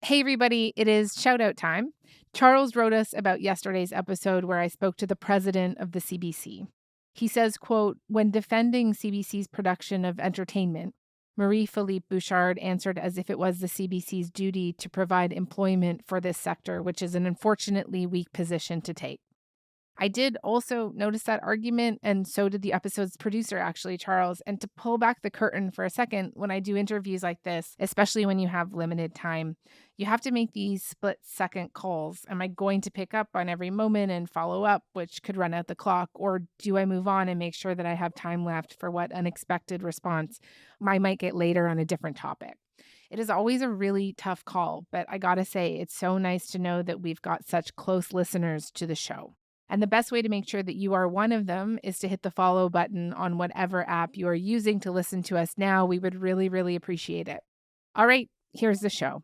Hey, everybody, it is shout out time. Charles wrote us about yesterday's episode where I spoke to the president of the CBC. He says, quote, when defending CBC's production of entertainment, Marie-Philippe Bouchard answered as if it was the CBC's duty to provide employment for this sector, which is an unfortunately weak position to take. I did also notice that argument, and so did the episode's producer, actually, Charles. And to pull back the curtain for a second, when I do interviews like this, especially when you have limited time, you have to make these split-second calls. Am I going to pick up on every moment and follow up, which could run out the clock, or do I move on and make sure that I have time left for what unexpected response I might get later on a different topic? It is always a really tough call, but I gotta say, it's so nice to know that we've got such close listeners to the show. And the best way to make sure that you are one of them is to hit the follow button on whatever app you are using to listen to us now. We would really, really appreciate it. All right, here's the show.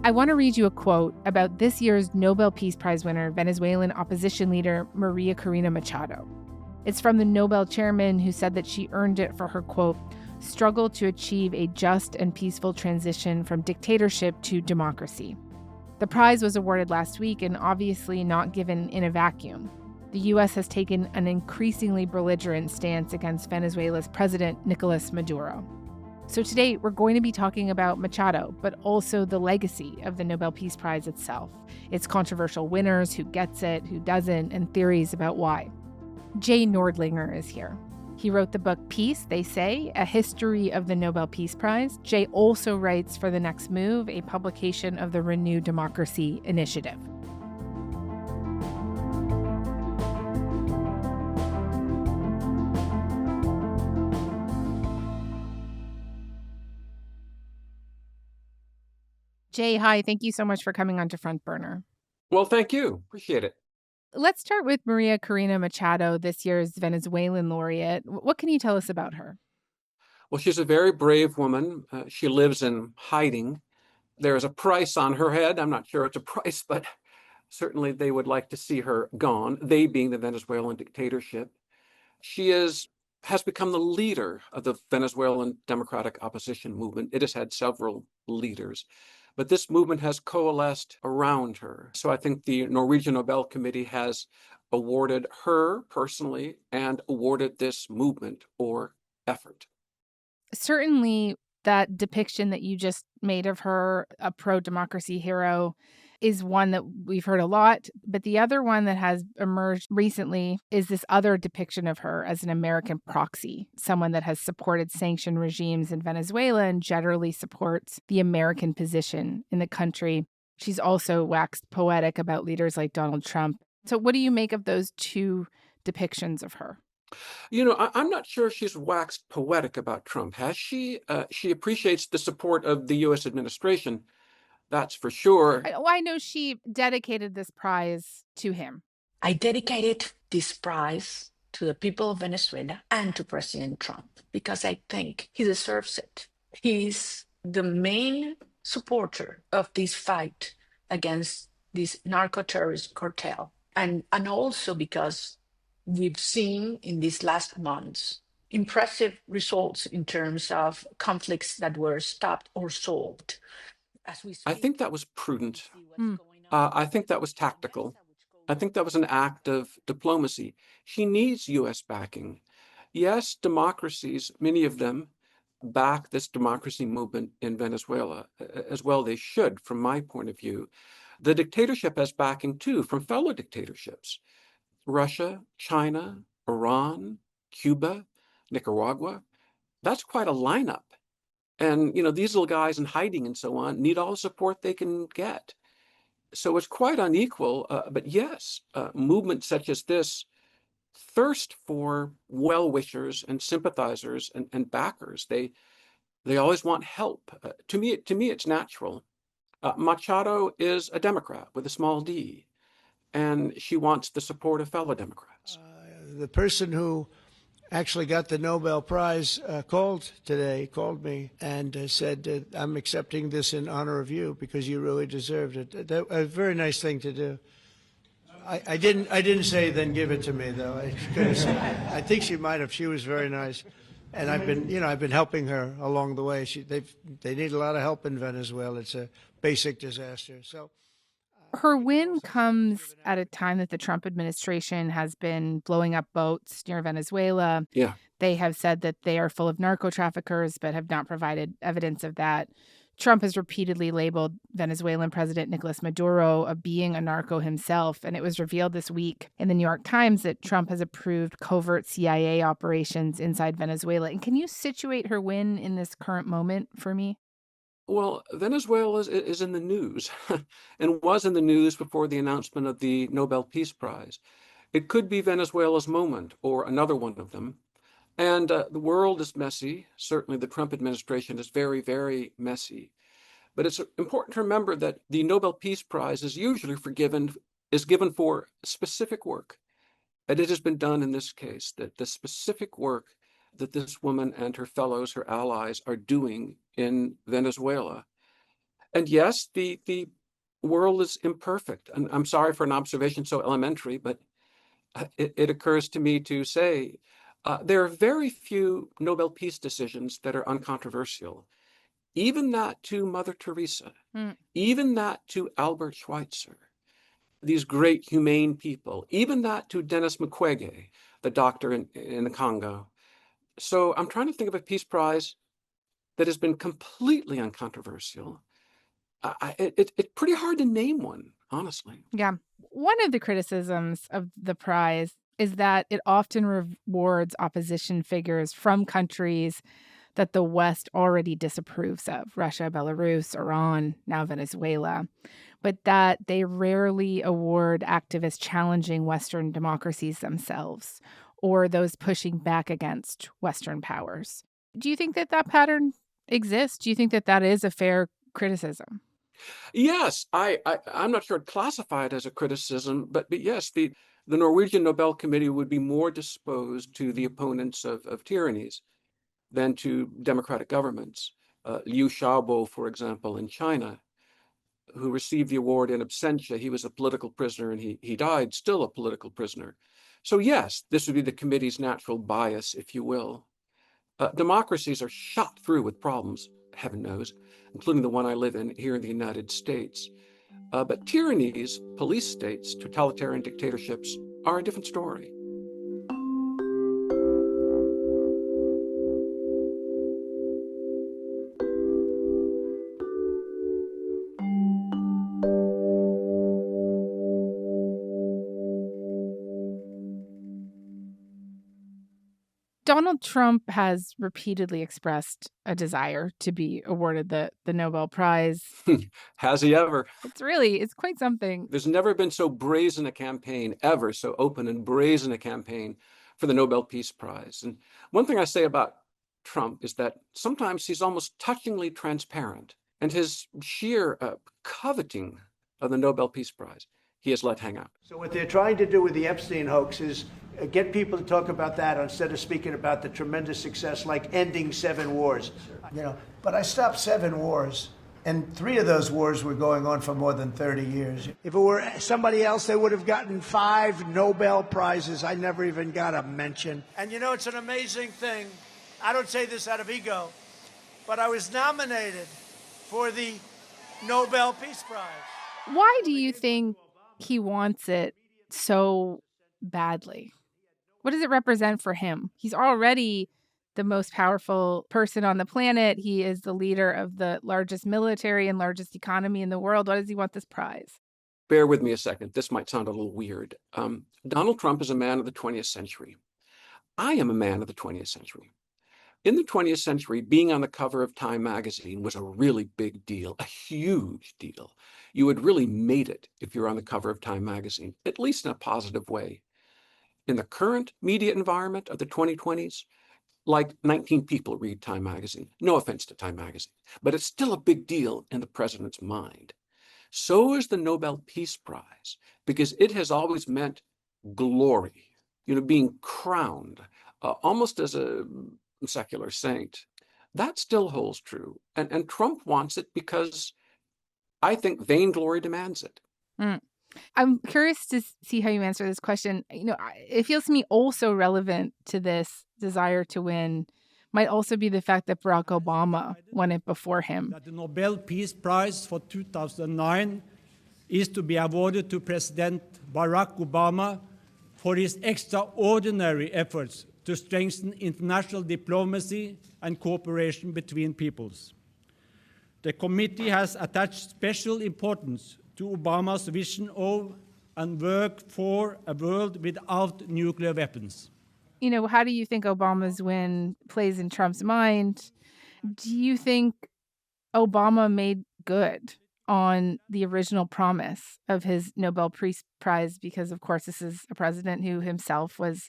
I want to read you a quote about this year's Nobel Peace Prize winner, Venezuelan opposition leader Maria Corina Machado. It's from the Nobel chairman who said that she earned it for her, quote, struggle to achieve a just and peaceful transition from dictatorship to democracy. The prize was awarded last week and obviously not given in a vacuum. The U.S. has taken an increasingly belligerent stance against Venezuela's president, Nicolas Maduro. So today, we're going to be talking about Machado, but also the legacy of the Nobel Peace Prize itself, its controversial winners, who gets it, who doesn't, and theories about why. Jay Nordlinger is here. He wrote the book Peace, They Say, A History of the Nobel Peace Prize. Jay also writes for The Next Move, a publication of the Renew Democracy Initiative. Jay, hi. Thank you so much for coming on to Front Burner. Well, thank you. Appreciate it. Let's start with Maria Corina Machado, this year's Venezuelan laureate. What can you tell us about her? Well, she's a very brave woman. She lives in hiding. There is a price on her head. I'm not sure it's a price, but certainly they would like to see her gone, they being the Venezuelan dictatorship. She has become the leader of the Venezuelan democratic opposition movement. It has had several leaders, but this movement has coalesced around her. So I think the Norwegian Nobel Committee has awarded her personally and awarded this movement or effort. Certainly, that depiction that you just made of her, a pro-democracy hero, is one that we've heard a lot. But the other one that has emerged recently is this other depiction of her as an American proxy, someone that has supported sanctioned regimes in Venezuela and generally supports the American position in the country. She's also waxed poetic about leaders like Donald Trump. So what do you make of those two depictions of her? You know, I'm not sure she's waxed poetic about Trump, has she? She appreciates the support of the U.S. administration. That's for sure. I know she dedicated this prize to him. I dedicated this prize to the people of Venezuela and to President Trump because I think he deserves it. He's the main supporter of this fight against this narco-terrorist cartel. And also because we've seen in these last months impressive results in terms of conflicts that were stopped or solved. I think that was prudent. I think that was tactical. I think that was an act of diplomacy. He needs U.S. backing. Yes, democracies, many of them, back this democracy movement in Venezuela, as well they should, from my point of view. The dictatorship has backing, too, from fellow dictatorships. Russia, China, Iran, Cuba, Nicaragua. That's quite a lineup. And, you know, these little guys in hiding and so on need all the support they can get. So it's quite unequal. But yes, movements such as this thirst for well-wishers and sympathizers and backers. They always want help. To me, it's natural. Machado is a Democrat with a small d, and she wants the support of fellow Democrats. The person who actually got the Nobel Prize called me and said, I'm accepting this in honor of you because you really deserved it. That a very nice thing to do. I didn't say then give it to me though. I could have said, I think she might have. She was very nice, and I've been helping her along the way. They need a lot of help in Venezuela. It's a basic disaster. So her win comes at a time that the Trump administration has been blowing up boats near Venezuela. Yeah. They have said that they are full of narco traffickers, but have not provided evidence of that. Trump has repeatedly labeled Venezuelan President Nicolas Maduro of being a narco himself, and it was revealed this week in the New York Times that Trump has approved covert CIA operations inside Venezuela. And can you situate her win in this current moment for me? Well, Venezuela is in the news and was in the news before the announcement of the Nobel Peace Prize. It could be Venezuela's moment or another one of them. And the world is messy. Certainly the Trump administration is very, very messy. But it's important to remember that the Nobel Peace Prize is usually given for specific work. And it has been done in this case, that the specific work that this woman and her fellows, her allies, are doing in Venezuela. And yes, the world is imperfect. And I'm sorry for an observation so elementary, but it occurs to me to say there are very few Nobel Peace decisions that are uncontroversial. Even that to Mother Teresa, even that to Albert Schweitzer, these great humane people, even that to Denis Mukwege, the doctor in the Congo. So I'm trying to think of a peace prize that has been completely uncontroversial. It's pretty hard to name one, honestly. Yeah. One of the criticisms of the prize is that it often rewards opposition figures from countries that the West already disapproves of, Russia, Belarus, Iran, now Venezuela, but that they rarely award activists challenging Western democracies themselves or those pushing back against Western powers. Do you think that pattern exists? Do you think that is a fair criticism? Yes, I'm not sure I'd classify it as a criticism, but yes, the Norwegian Nobel Committee would be more disposed to the opponents of tyrannies than to democratic governments. Liu Xiaobo, for example, in China, who received the award in absentia. He was a political prisoner and he died still a political prisoner. So yes, this would be the committee's natural bias, if you will. Democracies are shot through with problems, heaven knows, including the one I live in here in the United States. But tyrannies, police states, totalitarian dictatorships are a different story. Donald Trump has repeatedly expressed a desire to be awarded the Nobel Prize. Has he ever? It's quite something. There's never been so brazen a campaign, ever so open and brazen a campaign for the Nobel Peace Prize. And one thing I say about Trump is that sometimes he's almost touchingly transparent, and his sheer coveting of the Nobel Peace Prize he has let hang out. So what they're trying to do with the Epstein hoax is get people to talk about that instead of speaking about the tremendous success like ending 7 wars. But I stopped 7 wars, and 3 of those wars were going on for more than 30 years. If it were somebody else, they would have gotten 5 Nobel Prizes. I never even got a mention. And it's an amazing thing. I don't say this out of ego, but I was nominated for the Nobel Peace Prize. Why do you think he wants it so badly? What does it represent for him? He's already the most powerful person on the planet. He is the leader of the largest military and largest economy in the world. Why does he want this prize? Bear with me a second. This might sound a little weird. Donald Trump is a man of the 20th century. I am a man of the 20th century. In the 20th century, being on the cover of Time magazine was a really big deal, a huge deal. You had really made it if you're on the cover of Time magazine, at least in a positive way. In the current media environment of the 2020s, like 19 people read Time magazine. No offense to Time magazine, but it's still a big deal in the president's mind. So is the Nobel Peace Prize, because it has always meant glory, being crowned almost as a secular saint. That still holds true. And Trump wants it because I think vainglory demands it. I'm curious to see how you answer this question. It feels to me also relevant to this desire to win might also be the fact that Barack Obama won it before him. That the Nobel Peace Prize for 2009 is to be awarded to President Barack Obama for his extraordinary efforts to strengthen international diplomacy and cooperation between peoples. The committee has attached special importance to Obama's vision of and work for a world without nuclear weapons. How do you think Obama's win plays in Trump's mind? Do you think Obama made good on the original promise of his Nobel Peace Prize? Because, of course, this is a president who himself was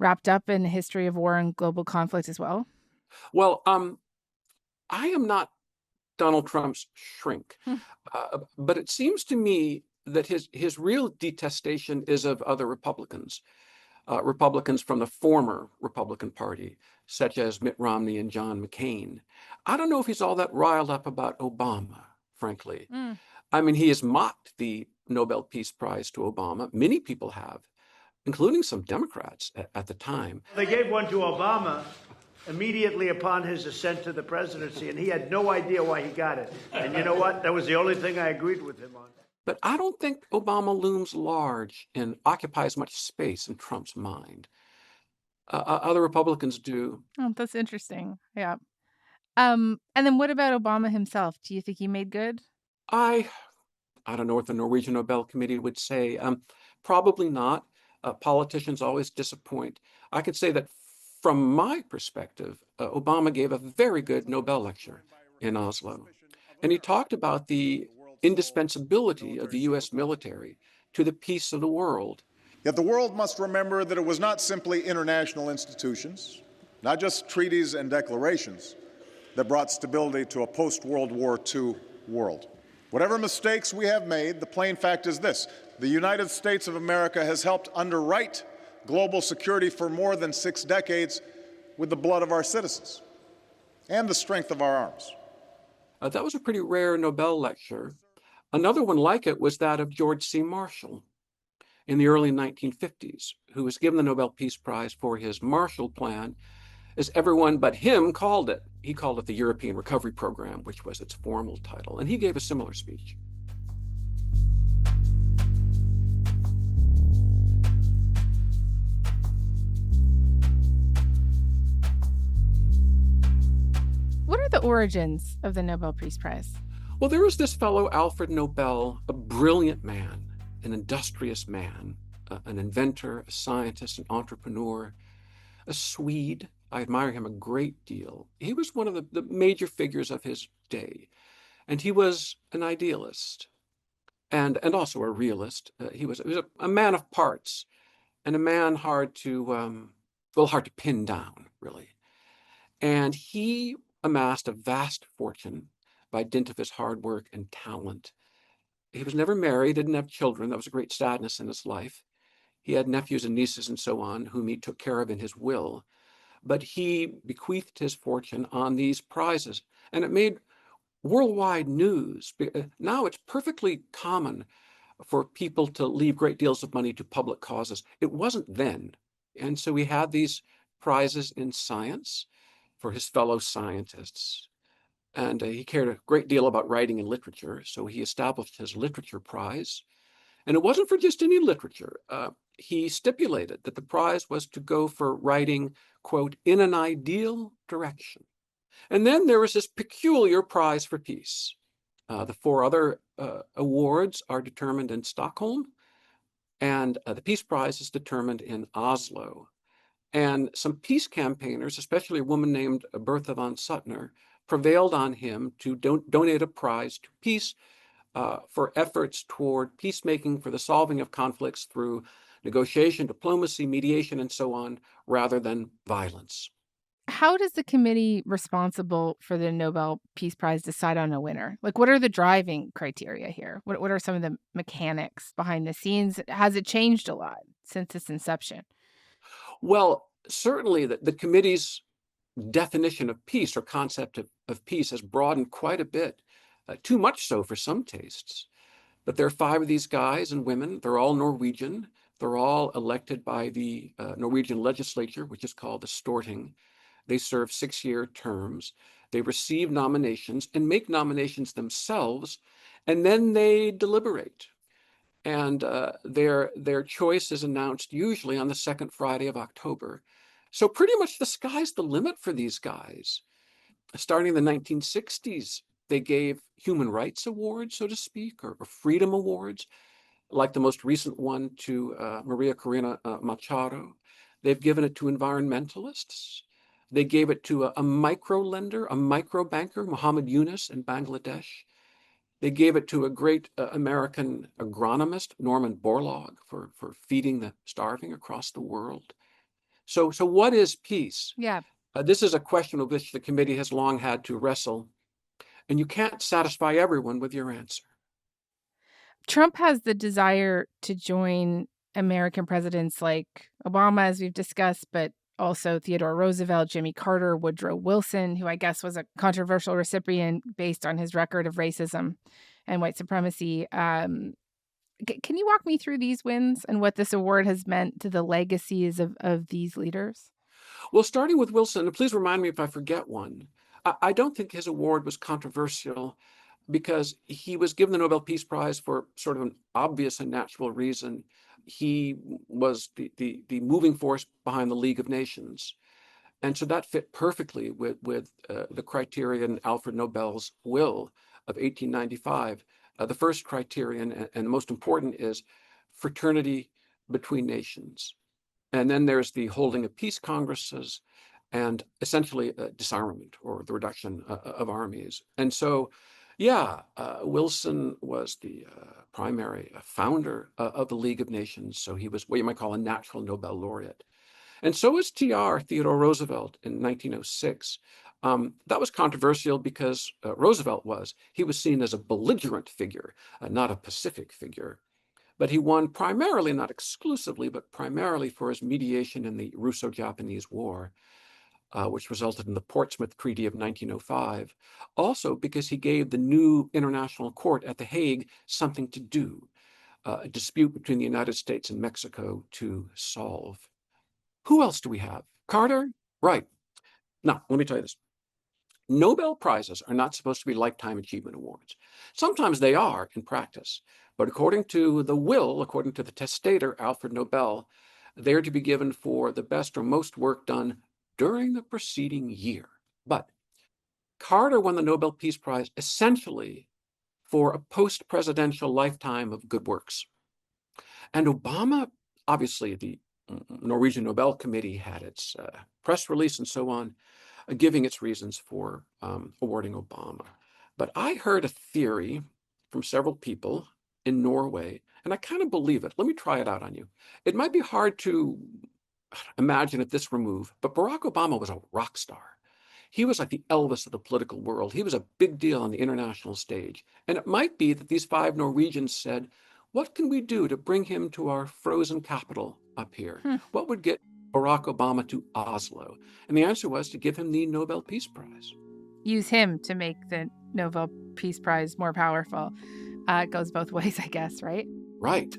wrapped up in a history of war and global conflict as well. Well, I am not Donald Trump's shrink, but it seems to me that his real detestation is of other Republicans. Republicans from the former Republican Party, such as Mitt Romney and John McCain. I don't know if he's all that riled up about Obama, frankly. I mean, he has mocked the Nobel Peace Prize to Obama. Many people have, including some Democrats at the time. They gave one to Obama immediately upon his ascent to the presidency, and he had no idea why he got it. And you know what? That was the only thing I agreed with him on. But I don't think Obama looms large and occupies much space in Trump's mind. Other Republicans do. Oh, that's interesting. Yeah. And then what about Obama himself? Do you think he made good? I don't know what the Norwegian Nobel Committee would say. Probably not. Politicians always disappoint. I could say that from my perspective, Obama gave a very good Nobel lecture in Oslo. And he talked about the indispensability of the U.S. military to the peace of the world. Yet the world must remember that it was not simply international institutions, not just treaties and declarations, that brought stability to a post-World War II world. Whatever mistakes we have made, the plain fact is this: the United States of America has helped underwrite global security for more than 6 decades with the blood of our citizens and the strength of our arms. That was a pretty rare Nobel lecture. Another one like it was that of George C. Marshall in the early 1950s, who was given the Nobel Peace Prize for his Marshall Plan, as everyone but him called it. He called it the European Recovery Program, which was its formal title, and he gave a similar speech. What are the origins of the Nobel Peace Prize? Well, there was this fellow, Alfred Nobel, a brilliant man, an industrious man, an inventor, a scientist, an entrepreneur, a Swede. I admire him a great deal. He was one of the major figures of his day, and he was an idealist and also a realist. He was a man of parts and a man hard to pin down, really. And he amassed a vast fortune by dint of his hard work and talent. He was never married, didn't have children. That was a great sadness in his life. He had nephews and nieces and so on, whom he took care of in his will. But he bequeathed his fortune on these prizes, and it made worldwide news. Now it's perfectly common for people to leave great deals of money to public causes. It wasn't then. And so we had these prizes in science for his fellow scientists. And he cared a great deal about writing and literature, so he established his literature prize. And it wasn't for just any literature. He stipulated that the prize was to go for writing, quote, in an ideal direction. And then there was this peculiar prize for peace. The 4 other awards are determined in Stockholm, and the Peace Prize is determined in Oslo. And some peace campaigners, especially a woman named Bertha von Suttner, prevailed on him to donate a prize to peace for efforts toward peacemaking, for the solving of conflicts through negotiation, diplomacy, mediation, and so on, rather than violence. How does the committee responsible for the Nobel Peace Prize decide on a winner? Like, what are the driving criteria here? What are some of the mechanics behind the scenes? Has it changed a lot since its inception? Well, certainly the committee's definition of peace or concept of peace has broadened quite a bit, too much so for some tastes. But there are 5 of these guys and women. They're all Norwegian. They're all elected by the Norwegian legislature, which is called the Storting. They serve 6-year terms. They receive nominations and make nominations themselves, and then they deliberate. And their choice is announced usually on the second Friday of October. So pretty much the sky's the limit for these guys. Starting in the 1960s, they gave human rights awards, so to speak, or freedom awards, like the most recent one to Maria Corina Machado. They've given it to environmentalists. They gave it to a micro-lender, a micro-banker, Muhammad Yunus in Bangladesh. They gave it to a great American agronomist, Norman Borlaug, for feeding the starving across the world. So what is peace? Yeah. This is a question with which the committee has long had to wrestle, and you can't satisfy everyone with your answer. Trump has the desire to join American presidents like Obama, as we've discussed, but also Theodore Roosevelt, Jimmy Carter, Woodrow Wilson, who I guess was a controversial recipient based on his record of racism and white supremacy. Can you walk me through these wins and what this award has meant to the legacies of these leaders? Well, starting with Wilson, and please remind me if I forget one, I don't think his award was controversial because he was given the Nobel Peace Prize for sort of an obvious and natural reason. He was the moving force behind the League of Nations. And so that fit perfectly with the criterion Alfred Nobel's will of 1895. The first criterion, and most important, is fraternity between nations. And then there's the holding of peace congresses and essentially disarmament or the reduction of armies. And so, Wilson was the primary founder of the League of Nations. So he was what you might call a natural Nobel laureate. And so is Theodore Roosevelt in 1906. That was controversial because Roosevelt was seen as a belligerent figure, not a pacific figure. But he won primarily, not exclusively, but primarily for his mediation in the Russo-Japanese War, which resulted in the Portsmouth Treaty of 1905. Also because he gave the new International Court at The Hague something to do, a dispute between the United States and Mexico to solve. Who else do we have? Carter? Right. Now, let me tell you this. Nobel Prizes are not supposed to be lifetime achievement awards. Sometimes they are in practice, but according to the testator, Alfred Nobel, they're to be given for the best or most work done during the preceding year. But Carter won the Nobel Peace Prize essentially for a post-presidential lifetime of good works. And Obama, obviously, the Norwegian Nobel Committee had its press release and so on, giving its reasons for awarding Obama. But I heard a theory from several people in Norway, and I kind of believe it. Let me try it out on you. It might be hard to imagine at this remove, but Barack Obama was a rock star. He was like the Elvis of the political world. He was a big deal on the international stage. And it might be that these 5 Norwegians said, what can we do to bring him to our frozen capital up here? What would get Barack Obama to Oslo? And the answer was to give him the Nobel Peace Prize. Use him to make the Nobel Peace Prize more powerful. It goes both ways, I guess, right? Right.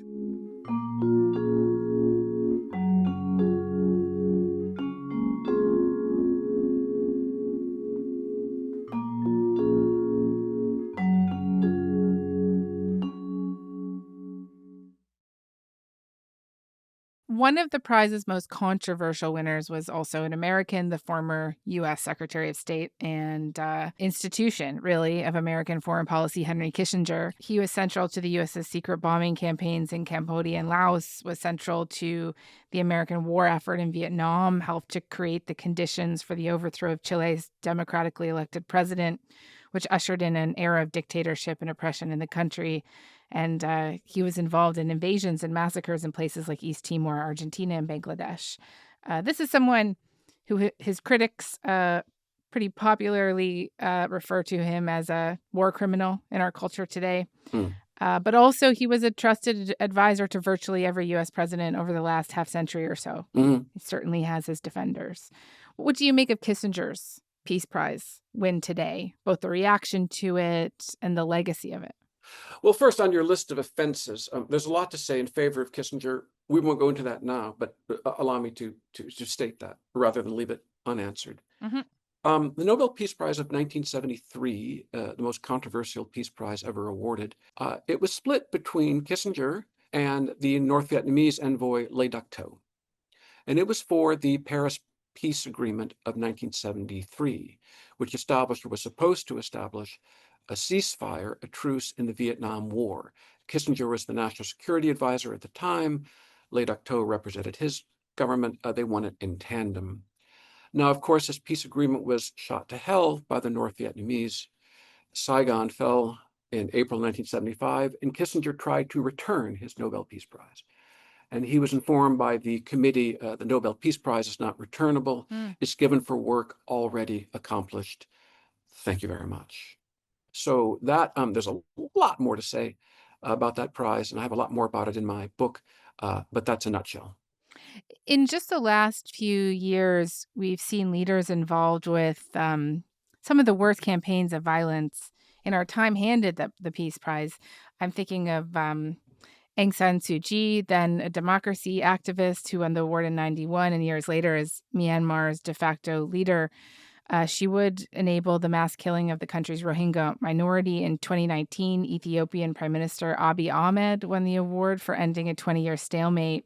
One of the prize's most controversial winners was also an American, the former U.S. Secretary of State and institution, really, of American foreign policy, Henry Kissinger. He was central to the U.S.'s secret bombing campaigns in Cambodia and Laos, was central to the American war effort in Vietnam, helped to create the conditions for the overthrow of Chile's democratically elected president, which ushered in an era of dictatorship and oppression in the country. And he was involved in invasions and massacres in places like East Timor, Argentina, and Bangladesh. This is someone who his critics pretty popularly refer to him as a war criminal in our culture today. But also he was a trusted advisor to virtually every U.S. president over the last half century or so. He certainly has his defenders. What do you make of Kissinger's Peace Prize win today, both the reaction to it and the legacy of it? Well, first, on your list of offenses, there's a lot to say in favor of Kissinger. We won't go into that now, but allow me to state that rather than leave it unanswered. Mm-hmm. The Nobel Peace Prize of 1973, the most controversial peace prize ever awarded, it was split between Kissinger and the North Vietnamese envoy Le Duc Tho. And it was for the Paris Peace Agreement of 1973, which established or was supposed to establish a ceasefire, a truce in the Vietnam War. Kissinger was the national security advisor at the time. Le Duc Tho represented his government. They won it in tandem. Now, of course, this peace agreement was shot to hell by the North Vietnamese. Saigon fell in April 1975, and Kissinger tried to return his Nobel Peace Prize. And he was informed by the committee, the Nobel Peace Prize is not returnable. It's given for work already accomplished. Thank you very much. So that there's a lot more to say about that prize, and I have a lot more about it in my book, but that's a nutshell. In just the last few years, we've seen leaders involved with some of the worst campaigns of violence in our time handed the Peace Prize. I'm thinking of Aung San Suu Kyi, then a democracy activist who won the award in 91, and years later as Myanmar's de facto leader. She would enable the mass killing of the country's Rohingya minority. In 2019, Ethiopian Prime Minister Abiy Ahmed won the award for ending a 20-year stalemate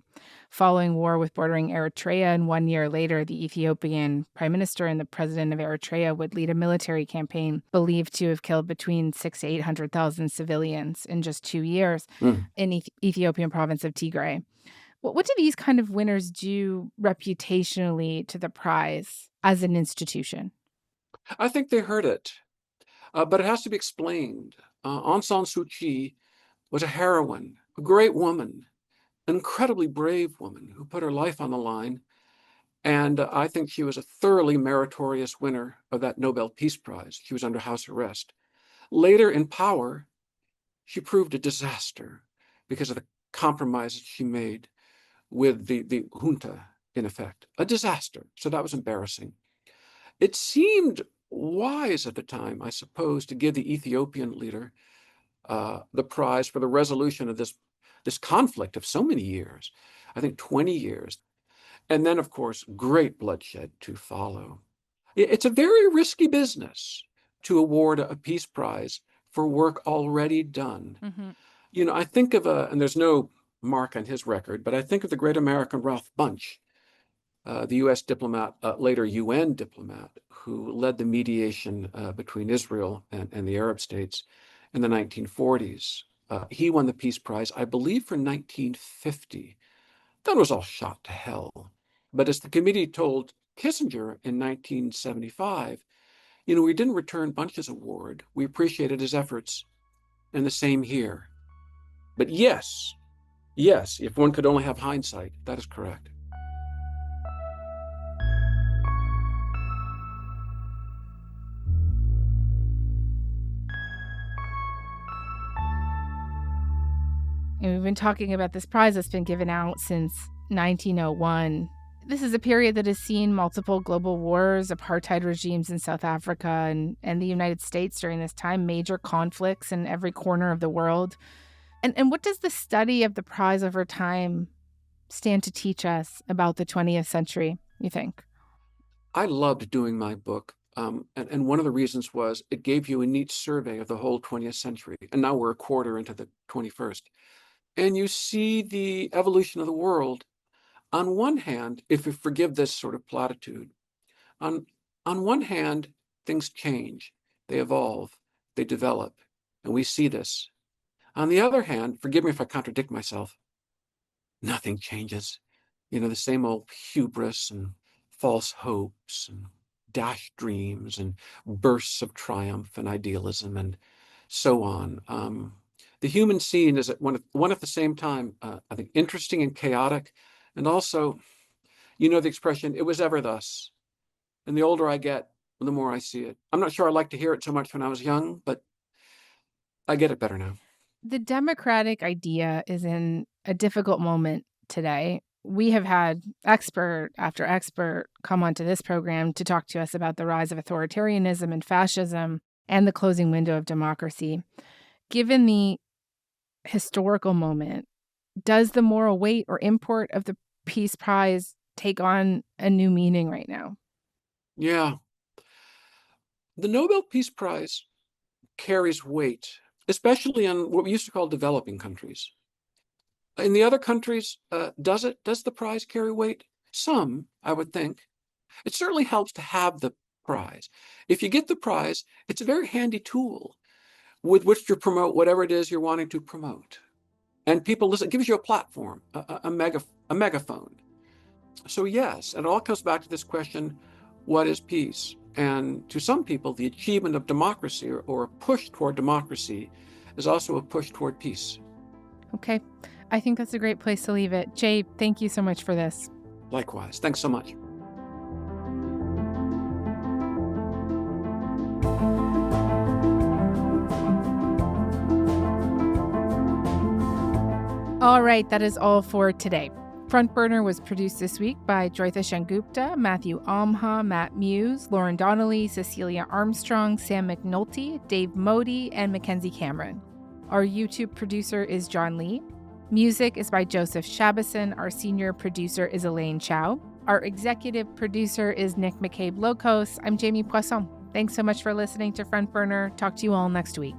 following war with bordering Eritrea. And 1 year later, the Ethiopian Prime Minister and the president of Eritrea would lead a military campaign believed to have killed between 600,000 to 800,000 civilians in just 2 years in Ethiopian province of Tigray. What do these kind of winners do reputationally to the prize as an institution? I think they heard it, but it has to be explained. Aung San Suu Kyi was a heroine, a great woman, an incredibly brave woman who put her life on the line. And I think she was a thoroughly meritorious winner of that Nobel Peace Prize. She was under house arrest. Later in power, she proved a disaster because of the compromises she made with the junta, in effect, a disaster. So that was embarrassing. It seemed wise at the time, I suppose, to give the Ethiopian leader the prize for the resolution of this conflict of so many years, I think 20 years. And then, of course, great bloodshed to follow. It's a very risky business to award a peace prize for work already done. Mm-hmm. You know, I think of and there's no mark on his record, but I think of the great American Ralph Bunche, the U.S. diplomat, later UN diplomat, who led the mediation between Israel and the Arab states in the 1940s. He won the Peace Prize, I believe, for 1950. That was all shot to hell. But as the committee told Kissinger in 1975, you know, we didn't return Bunche's award. We appreciated his efforts, and the same here. But yes, if one could only have hindsight, that is correct. And we've been talking about this prize that's been given out since 1901. This is a period that has seen multiple global wars, apartheid regimes in South Africa and the United States during this time, major conflicts in every corner of the world. And what does the study of the prize over time stand to teach us about the 20th century, you think? I loved doing my book. And one of the reasons was it gave you a neat survey of the whole 20th century. And now we're a quarter into the 21st. And you see the evolution of the world. On one hand, if you forgive this sort of platitude, on one hand, things change, they evolve, they develop, and we see this. On the other hand, forgive me if I contradict myself, nothing changes. You know, the same old hubris and false hopes and dashed dreams and bursts of triumph and idealism and so on. The human scene is at one at the same time, I think, interesting and chaotic. And also, you know the expression, it was ever thus. And the older I get, the more I see it. I'm not sure I liked to hear it so much when I was young, but I get it better now. The democratic idea is in a difficult moment today. We have had expert after expert come onto this program to talk to us about the rise of authoritarianism and fascism and the closing window of democracy. given the historical moment, does the moral weight or import of the Peace Prize take on a new meaning right now? Yeah. The Nobel Peace Prize carries weight, especially in what we used to call developing countries. In the other countries, does it? Does the prize carry weight? Some, I would think. It certainly helps to have the prize. If you get the prize, it's a very handy tool with which to promote whatever it is you're wanting to promote. And people listen, it gives you a platform, a megaphone. So yes, it all comes back to this question, what is peace? And to some people, the achievement of democracy or a push toward democracy is also a push toward peace. Okay. I think that's a great place to leave it. Jay, thank you so much for this. Likewise. Thanks so much. All right, that is all for today. Front Burner was produced this week by Joytha Shangupta, Matthew Amha, Matt Muse, Lauren Donnelly, Cecilia Armstrong, Sam McNulty, Dave Modi, and Mackenzie Cameron. Our YouTube producer is John Lee. Music is by Joseph Shabason. Our senior producer is Elaine Chow. Our executive producer is Nick McCabe-Locos. I'm Jamie Poisson. Thanks so much for listening to Front Burner. Talk to you all next week.